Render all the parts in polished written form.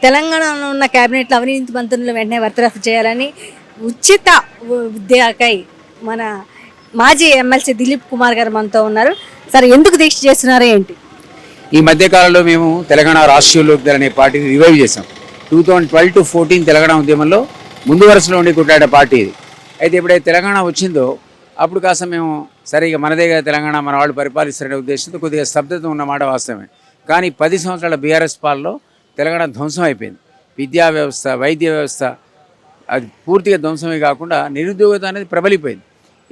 తెలంగాణలో ఉన్న క్యాబినెట్లో అవినీతి మంత్రులు వెంటనే బర్తరఫ్ చేయాలని ఉచిత విద్యకై మన మాజీ ఎమ్మెల్సీ దిలీప్ కుమార్ గారు మనతో ఉన్నారు. సరే, ఎందుకు దీక్ష చేస్తున్నారో ఏంటి? ఈ మధ్యకాలంలో మేము తెలంగాణ రాష్ట్రీయ లోక్దళ్ అనే పార్టీని రివైవ్ చేసాం. 2012 to 14 తెలంగాణ ఉద్యమంలో ముందు వరుసలో ఉండి కొట్లాడే పార్టీ ఇది. అయితే ఎప్పుడైతే తెలంగాణ వచ్చిందో అప్పుడు కాస్త మేము సరిగా మనదే తెలంగాణ మన వాళ్ళు పరిపాలిస్తారనే ఉద్దేశంతో కొద్దిగా స్తబ్దత ఉన్నమాట వాస్తవమే. కానీ 10 సంవత్సరాల బీఆర్ఎస్ పాలలో తెలంగాణ ధ్వంసం అయిపోయింది. విద్యా వ్యవస్థ, వైద్య వ్యవస్థ అది పూర్తిగా ధ్వంసమే కాకుండా నిరుద్యోగత అనేది ప్రబలిపోయింది.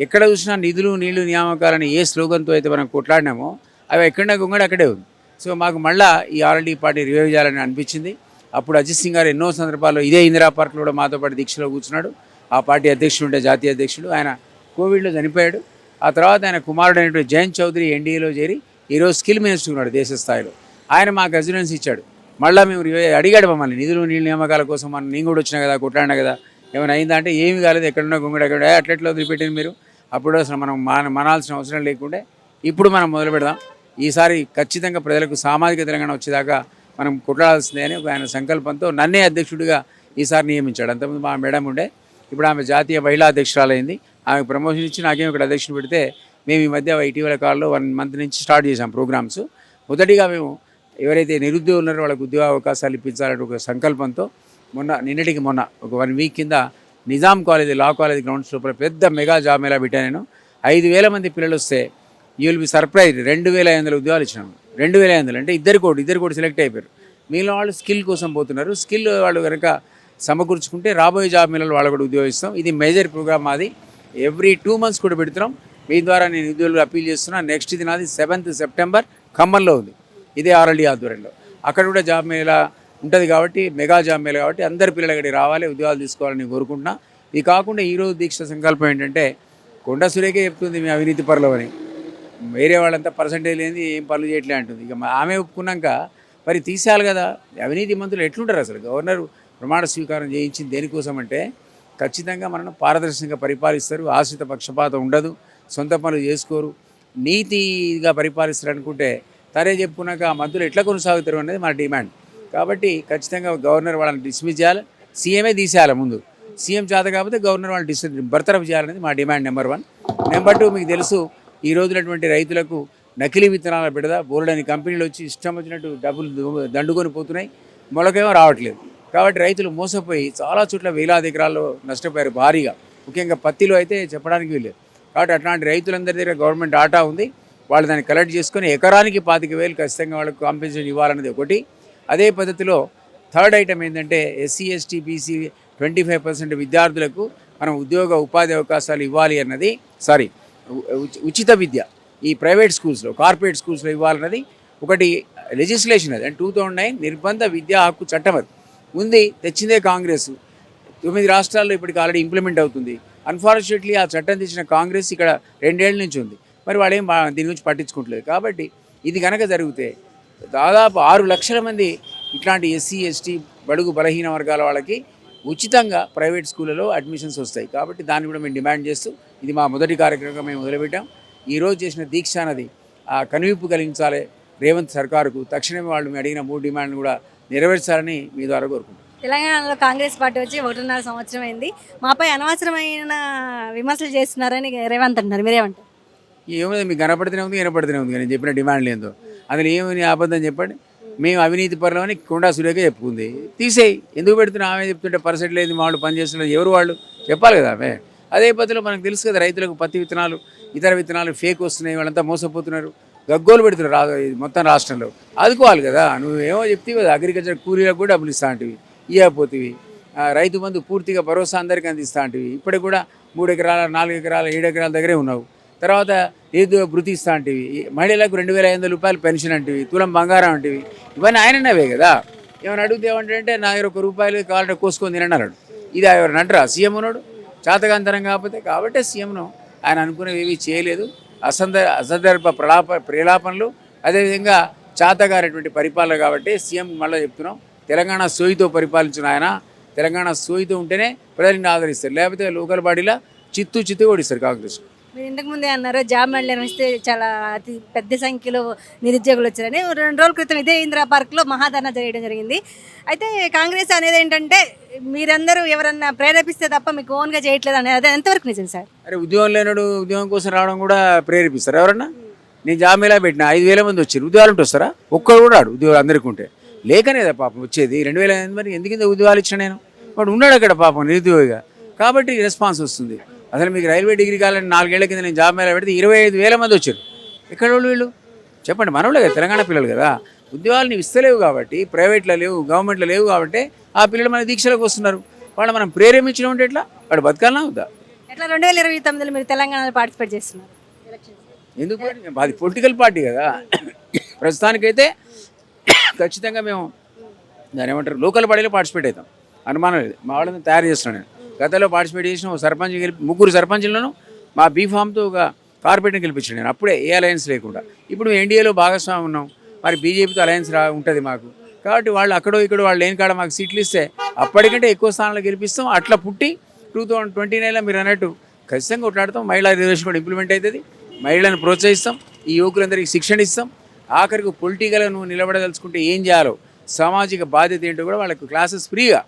ఎక్కడ చూసినా నిధులు నీళ్లు నియామకాలని ఏ స్లోగన్తో అయితే మనం కొట్లాడినామో అవి ఎక్కడన్నా గొంగడి అక్కడే ఉంది. సో మాకు మళ్ళీ ఈ ఆర్ఎల్డీ పార్టీ రివైవ్ చేయాలని అనిపించింది. అప్పుడు అజిత్ సింగ్ గారు ఎన్నో సందర్భాల్లో ఇదే ఇందిరా పార్క్లో కూడా మాతో పాటు దీక్షలో కూర్చున్నాడు. ఆ పార్టీ అధ్యక్షుడు ఉంటే జాతీయ అధ్యక్షుడు, ఆయన కోవిడ్లో చనిపోయాడు. ఆ తర్వాత ఆయన కుమారుడు అయినటువంటి జయంత్ చౌదరి ఎన్డీఏలో చేరి ఈరోజు స్కిల్ మినిస్టర్ ఉన్నాడు దేశ స్థాయిలో. ఆయన మాకు రెసిడెన్స్ ఇచ్చాడు. మళ్ళీ మేము అడిగాడు మమ్మల్ని నిధులు నీళ్ళ నియామకాల కోసం. మనం నేను కూడా వచ్చినా కదా, కొట్లాడినా కదా, ఏమైనా అయిందా అంటే ఏమి కాలేదు, ఎక్కడున్నా గొంగడు ఎక్కడ అట్లెట్లో వదిలిపెట్టింది మీరు. అప్పుడు అసలు మనం మనాల్సిన అవసరం లేకుండే. ఇప్పుడు మనం మొదలు పెడదాం. ఈసారి ఖచ్చితంగా ప్రజలకు సామాజిక తెలంగాణ వచ్చేదాకా మనం కొట్లాడాల్సిందే అని ఆయన సంకల్పంతో నన్నే అధ్యక్షుడిగా ఈసారి నియమించాడు. అంతకుముందు మా మేడం ఉండే, ఇప్పుడు ఆమె జాతీయ మహిళా అధ్యక్షురాలైంది. ఆమెకు ప్రమోషన్ ఇచ్చి నాకేమో ఇక్కడ అధ్యక్షుడు పెడితే మేము ఈ మధ్య ఇటీవల కాలంలో 1 month నుంచి స్టార్ట్ చేసాం ప్రోగ్రామ్స్. మొదటిగా మేము ఎవరైతే నిరుద్యోగులు ఉన్నారో వాళ్ళకు ఉద్యోగ అవకాశాలు ఇప్పించాలంటే ఒక సంకల్పంతో నిన్నటికి మొన్న ఒక 1 week కింద నిజాం కాలేజీ, లా కాలేజీ గ్రౌండ్స్ లోపల పెద్ద మెగా జాబ్ మేళా పెట్టాను నేను. 5,000 మంది పిల్లలు వస్తే యూ విల్ బి సర్ప్రైజ్. 2,500 ఉద్యోగాలు ఇచ్చినాము. 2,500 అంటే ఇద్దరు కోటి సెలెక్ట్ అయిపోయారు. మిగిలిన వాళ్ళు స్కిల్ కోసం పోతున్నారు. స్కిల్ వాళ్ళు కనుక సమకూర్చుకుంటే రాబోయే జాబ్ మేళలో వాళ్ళు కూడా ఉద్యోగం ఇస్తాం. ఇది మేజర్ ప్రోగ్రామ్ మాది. ఎవ్రీ 2 months కూడా పెడుతున్నాం. మీ ద్వారా నేను ఉద్యోగులు అప్పీల్ చేస్తున్నాను. నెక్స్ట్ ఇది నాది 7th September ఖమ్మంలో ఉంది, ఇదే ఆర్ఎల్డీ ఆధ్వర్యంలో. అక్కడ కూడా జాబ్ మేళా ఉంటుంది కాబట్టి, మెగా జాబ్ మేళా కాబట్టి అందరి పిల్లలు అక్కడికి రావాలి, ఉద్యోగాలు తీసుకోవాలని కోరుకుంటున్నా. ఇది కాకుండా ఈరోజు దీక్ష సంకల్పం ఏంటంటే, కొండా సురేఖే చెప్తుంది మీ అవినీతి పరులు అని. వేరే వాళ్ళంతా పర్సంటేజ్ లేని ఏం పనులు చేయట్లే అంటుంది. ఇక ఆమె ఒప్పుకున్నాక మరి తీసేయాలి కదా. అవినీతి మంత్రులు ఎట్లుంటారు అసలు? గవర్నర్ ప్రమాణ స్వీకారం చేయించింది దేనికోసం అంటే ఖచ్చితంగా మనను పారదర్శకంగా పరిపాలిస్తారు, ఆశ్రిత పక్షపాతం ఉండదు, సొంత పనులు చేసుకోరు, నీతిగా పరిపాలిస్తారు అనుకుంటే తరే చెప్పుకున్నాక ఆ మంత్రులు ఎట్లా కొనసాగుతారు అనేది మన డిమాండ్. కాబట్టి ఖచ్చితంగా గవర్నర్ వాళ్ళని డిస్మిస్ చేయాలి, సీఎమే తీసేయాలి. ముందు సీఎం చేత కాకపోతే గవర్నర్ వాళ్ళని బర్తరఫ్ చేయాలనేది మా డిమాండ్ నెంబర్ 1. నెంబర్ 2, మీకు తెలుసు ఈ రోజునటువంటి రైతులకు నకిలీ విత్తనాల బిడద బోల్డని కంపెనీలు వచ్చి ఇష్టం వచ్చినట్టు డబ్బులు దండుకొని పోతున్నాయి, మొలకేమో రావట్లేదు. కాబట్టి రైతులు మోసపోయి చాలా చోట్ల వేలాది ఎకరాల్లో నష్టపోయారు భారీగా. ముఖ్యంగా పత్తిలో అయితే చెప్పడానికి వీల్లేదు. కాబట్టి అట్లాంటి రైతులందరి దగ్గర గవర్నమెంట్ ఆటా ఉంది. వాళ్ళు దాన్ని కలెక్ట్ చేసుకొని ఎకరానికి 25,000 ఖచ్చితంగా వాళ్ళకు కాంపెన్సేషన్ ఇవ్వాలనేది ఒకటి. అదే పద్ధతిలో థర్డ్ ఐటమ్ ఏంటంటే ఎస్సీ ఎస్టీ బీసీ 25% విద్యార్థులకు మనం ఉద్యోగ ఉపాధి అవకాశాలు ఇవ్వాలి అన్నది, ఉచిత విద్య ఈ ప్రైవేట్ స్కూల్స్లో, కార్పొరేట్ స్కూల్స్లో ఇవ్వాలన్నది ఒకటి లెజిస్లేషన్. అది అంటే 2009 నిర్బంధ విద్యా హక్కు చట్టం అది ఉంది, తెచ్చిందే కాంగ్రెస్. 9 రాష్ట్రాల్లో ఇప్పటికి ఆల్రెడీ ఇంప్లిమెంట్ అవుతుంది. అన్ఫార్చునేట్లీ ఆ చట్టం తెచ్చిన కాంగ్రెస్ ఇక్కడ 2 ఏళ్ల నుంచి ఉంది. మరి వాళ్ళు ఏం దీని గురించి పట్టించుకుంటలేదు. కాబట్టి ఇది కనుక జరిగితే దాదాపు 6 లక్షల మంది ఇట్లాంటి ఎస్సీ ఎస్టీ బడుగు బలహీన వర్గాల వాళ్ళకి ఉచితంగా ప్రైవేట్ స్కూళ్ళలో అడ్మిషన్స్ వస్తాయి. కాబట్టి దాన్ని కూడా మేము డిమాండ్ చేస్తూ ఇది మా మొదటి కార్యక్రమంగా మేము మొదలుపెట్టాం. ఈరోజు చేసిన దీక్ష అన్నది కనువిప్పు కలిగించాలి రేవంత్ సర్కారుకు. తక్షణమే వాళ్ళు మేము అడిగిన 3 డిమాండ్లు కూడా నెరవేర్చాలని మీ ద్వారా కోరుకుంటున్నాం. తెలంగాణలో కాంగ్రెస్ పార్టీ వచ్చి 1.5 సంవత్సరం అయింది. మాపై అనవసరమైన విమర్శలు చేస్తున్నారని రేవంత్ అంటున్నారు, మీరేమంటారు? ఏముంది, మీకు కనపడుతూనే ఉంది, వినపడుతూనే ఉంది. నేను చెప్పిన డిమాండ్లు ఏందో అందులో ఏమని అబద్ధం చెప్పండి. మేము అవినీతి పరులమని కొండా సురేఖ చెప్పుకుంది, తీసేయి. ఎందుకు పెడుతున్నా? ఆమె చెప్తుంటే పర్సెంట్ లేదు, మా వాళ్ళు పనిచేస్తున్నారు, ఎవరు వాళ్ళు చెప్పాలి కదా ఆమె. అదే పద్ధతిలో మనకు తెలుసు కదా, రైతులకు పత్తి విత్తనాలు ఇతర విత్తనాలు ఫేక్ వస్తున్నాయి, వాళ్ళంతా మోసపోతున్నారు, గగ్గోలు పెడుతున్నారు మొత్తం రాష్ట్రంలో. ఆదుకోవాలి కదా. నువ్వు ఏమో చెప్తావు కదా, అగ్రికల్చర్ కూలీలకు కూడా డబ్బులు ఇస్తా అంటివి, ఇవ్వకపోతేవి. రైతు బంధు పూర్తిగా భరోసా అందరికీ అందిస్తా అంటివి, ఇప్పటికి కూడా 3 ఎకరాల 4 ఎకరాల 7 ఎకరాల దగ్గరే ఉన్నావు. తర్వాత ఏదో వృత్తి ఇస్తా అంటివి, మహిళలకు 2,500 రూపాయలు పెన్షన్ అంటివి, తులం బంగారం అంటివి. ఇవన్నీ ఆయనవే కదా. ఏమైనా అడిగితే ఏమంటే నా దగ్గర ₹1 కావాలంటే కోసుకొని తినన్నాడు. ఇది ఎవరు అంటారా? సీఎం ఉన్నాడు చాతకాంతరం కాకపోతే. కాబట్టే సీఎంను ఆయన అనుకునేవి ఏవి చేయలేదు. అసందర్భ ప్రేలాపనలు, అదేవిధంగా చాతగారేటువంటి పరిపాలన. కాబట్టి సీఎం మళ్ళీ చెప్తున్నాం, తెలంగాణ సోయితో పరిపాలించిన ఆయన, తెలంగాణ సోయితో ఉంటేనే ప్రజల్ని ఆదరిస్తారు, లేకపోతే లోకల్ బాడీలా చిత్తు ఓడిస్తారు కాంగ్రెస్. మీరు ఇంతకు ముందే అన్నారు జాబ్ మేళ వస్తే చాలా అతి పెద్ద సంఖ్యలో నిరుద్యోగులు వచ్చారని 2 రోజుల క్రితం ఇదే ఇందిరా పార్క్లో మహాధర్నా చేయడం జరిగింది. అయితే కాంగ్రెస్ అనేది ఏంటంటే మీరందరూ ఎవరన్నా ప్రేరేపిస్తే తప్ప మీకు ఓన్గా చేయట్లేదు అనేది అది ఎంతవరకు నిజం సార్? అరే ఉద్యోగం లేనాడు ఉద్యోగం కోసం రావడం కూడా ప్రేరేపిస్తారు ఎవరన్నా. నేను జాబ్ మేళా పెట్టిన 5,000 మంది వచ్చారు, ఉద్యోగాలు ఉంటే వస్తారా? ఒక్కడు కూడా రాడు ఉద్యోగాలు అందరికీ ఉంటే. లేకనేదా పాపం వచ్చేది 2,000 మంది ఎందుకు ఉద్యోగాలు ఇచ్చిన నేను? వాడు ఉన్నాడు అక్కడ పాపం నిరుద్యోగిగా, కాబట్టి రెస్పాన్స్ వస్తుంది. అసలు మీకు రైల్వే డిగ్రీ కావాలని 4 ఏళ్ల కింద నేను జాబ్ మేళా పెడితే 25,000 మంది వచ్చారు. ఎక్కడ వాళ్ళు వీళ్ళు చెప్పండి? మనోళ్ళే కదా, తెలంగాణ పిల్లలు కదా. ఉద్యోగాలు నీవు ఇస్తలేవు కాబట్టి, ప్రైవేట్లో లేవు, గవర్నమెంట్లో లేవు కాబట్టి ఆ పిల్లలు మన దీక్షలకు వస్తున్నారు. వాళ్ళు మనం ప్రేరేపించడం అంటే ఎట్లా? వాడు బతకాలనా వద్దా? ఎట్లా 2029లో మీరు తెలంగాణలో పార్టిసిపేట్ చేస్తున్నారు ఎలక్షన్స్? ఎందుకు? అది పొలిటికల్ పార్టీ కదా. ప్రస్తుతానికైతే ఖచ్చితంగా మేము దాని ఏమంటారు లోకల్ బాడీలో పార్టిసిపేట్ అవుతాం, అనుమానం లేదు. మా వాళ్ళని తయారు చేస్తున్నాను నేను. గతంలో పార్టిసిపేట్ చేసిన ఒక సర్పంచ్ ముగ్గురు సర్పంచ్లను మా బీఫామ్తో ఒక కార్పొరేట్ని గెలిపించాను నేను, అప్పుడే ఏ అలయన్స్ లేకుండా. ఇప్పుడు మేము ఎన్డీఏలో భాగస్వామి ఉన్నాం, మరి బీజేపీతో అలయన్స్ ఉంటుంది మాకు. కాబట్టి వాళ్ళు అక్కడో ఇక్కడో వాళ్ళు లేని కాడ మాకు సీట్లు ఇస్తే అప్పటికంటే ఎక్కువ స్థానాలు గెలిపిస్తాం. అట్లా పుట్టి 2029లో మీరు అన్నట్టు ఖచ్చితంగా కొట్లాడతాం. మహిళా రిజర్వేషన్ కూడా ఇంప్లిమెంట్ అవుతుంది. మహిళలను ప్రోత్సహిస్తాం, ఈ యువకులందరికీ శిక్షణ ఇస్తాం. ఆఖరికి పొలిటికల్గా నువ్వు నిలబడదలుచుకుంటే ఏం చేయాలో, సామాజిక బాధ్యత ఏంటో కూడా వాళ్ళకు క్లాసెస్ ఫ్రీగా,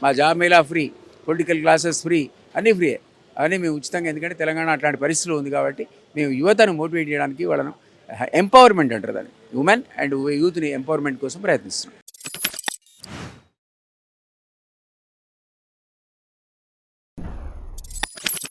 మా job Mela free, political classes free, అన్నీ ఫ్రీయే. అవన్నీ మేము ఉచితంగా, ఎందుకంటే తెలంగాణ అట్లాంటి పరిస్థితులు ఉంది కాబట్టి మేము యువతను మోటివేట్ చేయడానికి వాళ్ళను ఎంపవర్మెంట్ అంటారు దాన్ని, ఉమెన్ అండ్ యూత్ని ఎంపవర్మెంట్ కోసం ప్రయత్నిస్తున్నాం.